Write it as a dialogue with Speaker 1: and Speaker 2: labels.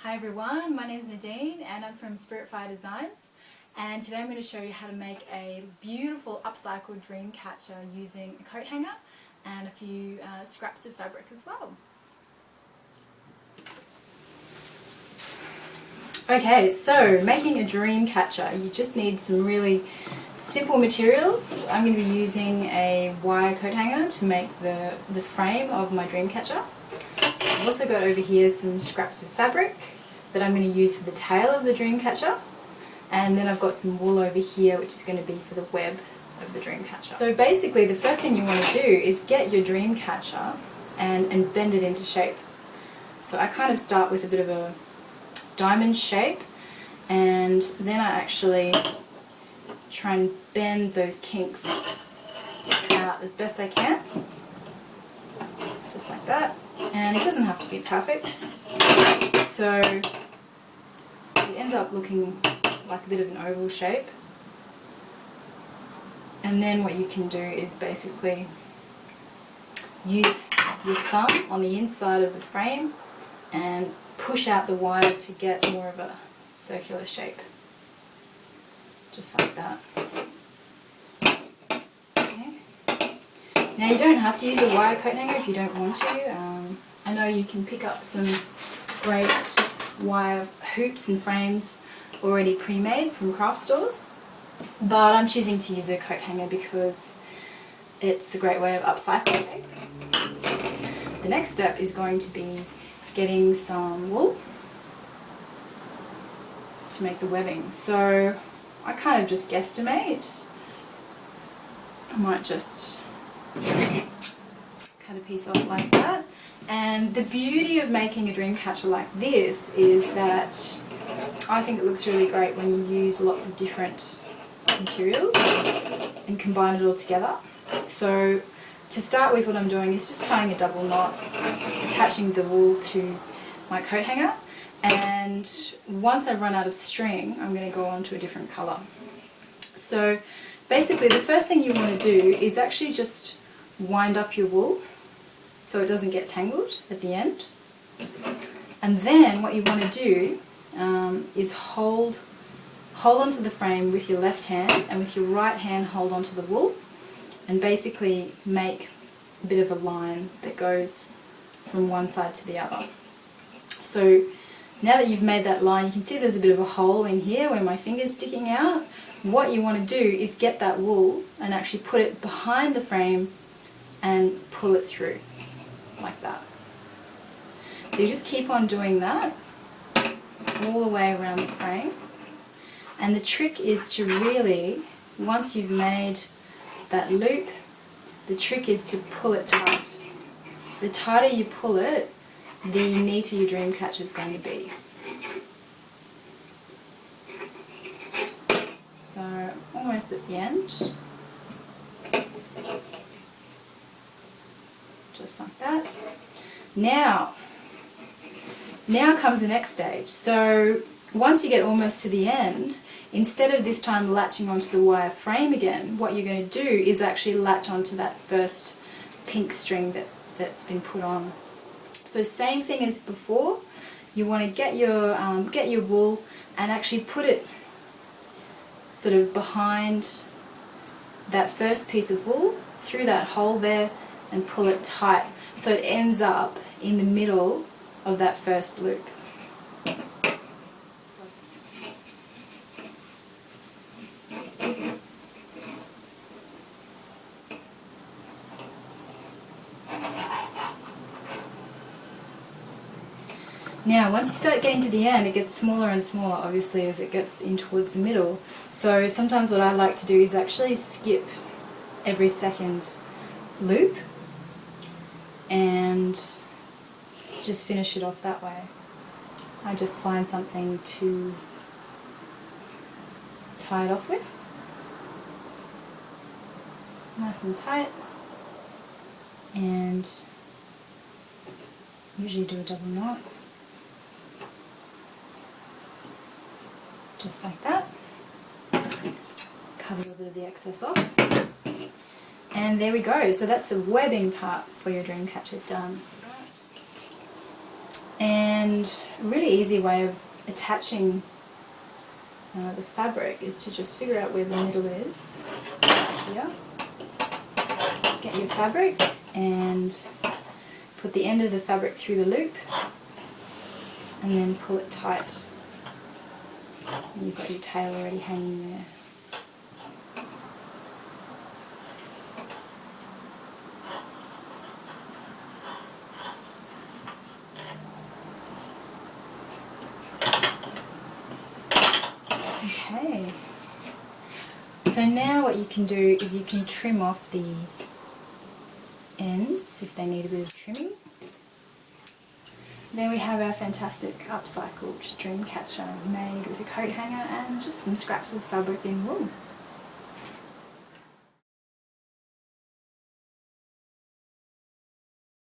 Speaker 1: Hi everyone, my name is Nadine and I'm from Spiritfire Designs, and today I'm going to show you how to make a beautiful upcycled dreamcatcher using a coat hanger and a few scraps of fabric as well. Okay, so making a dreamcatcher, you just need some really simple materials. I'm going to be using a wire coat hanger to make the frame of my dreamcatcher. I've also got over here some scraps of fabric that I'm going to use for the tail of the dreamcatcher, and then I've got some wool over here which is going to be for the web of the dreamcatcher. So basically the first thing you want to do is get your dreamcatcher and bend it into shape. So I kind of start with a bit of a diamond shape, and then I actually try and bend those kinks out as best I can, just like that. And it doesn't have to be perfect, so it ends up looking like a bit of an oval shape. And then what you can do is basically use your thumb on the inside of the frame and push out the wire to get more of a circular shape, just like that. Okay. Now you don't have to use a wire coat hanger if you don't want to. I know you can pick up some great wire hoops and frames already pre-made from craft stores, but I'm choosing to use a coat hanger because it's a great way of upcycling. The next step is going to be getting some wool to make the webbing. So I kind of just guesstimate. I might just cut a piece off like that. And the beauty of making a dreamcatcher like this is that I think it looks really great when you use lots of different materials and combine it all together. So to start with, what I'm doing is just tying a double knot, attaching the wool to my coat hanger, and once I run out of string I'm going to go on to a different colour. So basically the first thing you want to do is actually just wind up your wool so it doesn't get tangled at the end. And then what you want to do is hold onto the frame with your left hand, and with your right hand hold onto the wool, and basically make a bit of a line that goes from one side to the other. So now that you've made that line, you can see there's a bit of a hole in here where my finger's sticking out. What you want to do is get that wool and actually put it behind the frame and pull it through like that. So you just keep on doing that all the way around the frame, and the trick is to really, once you've made that loop, the trick is to pull it tight. The tighter you pull it, the neater your dreamcatcher is going to be. So almost at the end, just like that. Now comes the next stage. So once you get almost to the end, instead of this time latching onto the wire frame again, what you're going to do is actually latch onto that first pink string that's been put on. So same thing as before, you want to get your wool and actually put it sort of behind that first piece of wool, through that hole there, and pull it tight so it ends up in the middle of that first loop. Now once you start getting to the end, it gets smaller and smaller obviously as it gets in towards the middle. So sometimes what I like to do is actually skip every second loop and just finish it off that way. I just find something to tie it off with, nice and tight, and usually do a double knot, just like that. Cut a little bit of the excess off. And there we go. So that's the webbing part for your dreamcatcher done. And And a really easy way of attaching the fabric is to just figure out where the middle is. Here. Get your fabric and put the end of the fabric through the loop and then pull it tight. And you've got your tail already hanging there. Okay, so now what you can do is you can trim off the ends if they need a bit of trimming. There we have our fantastic upcycled dream catcher made with a coat hanger and just some scraps of fabric in wool.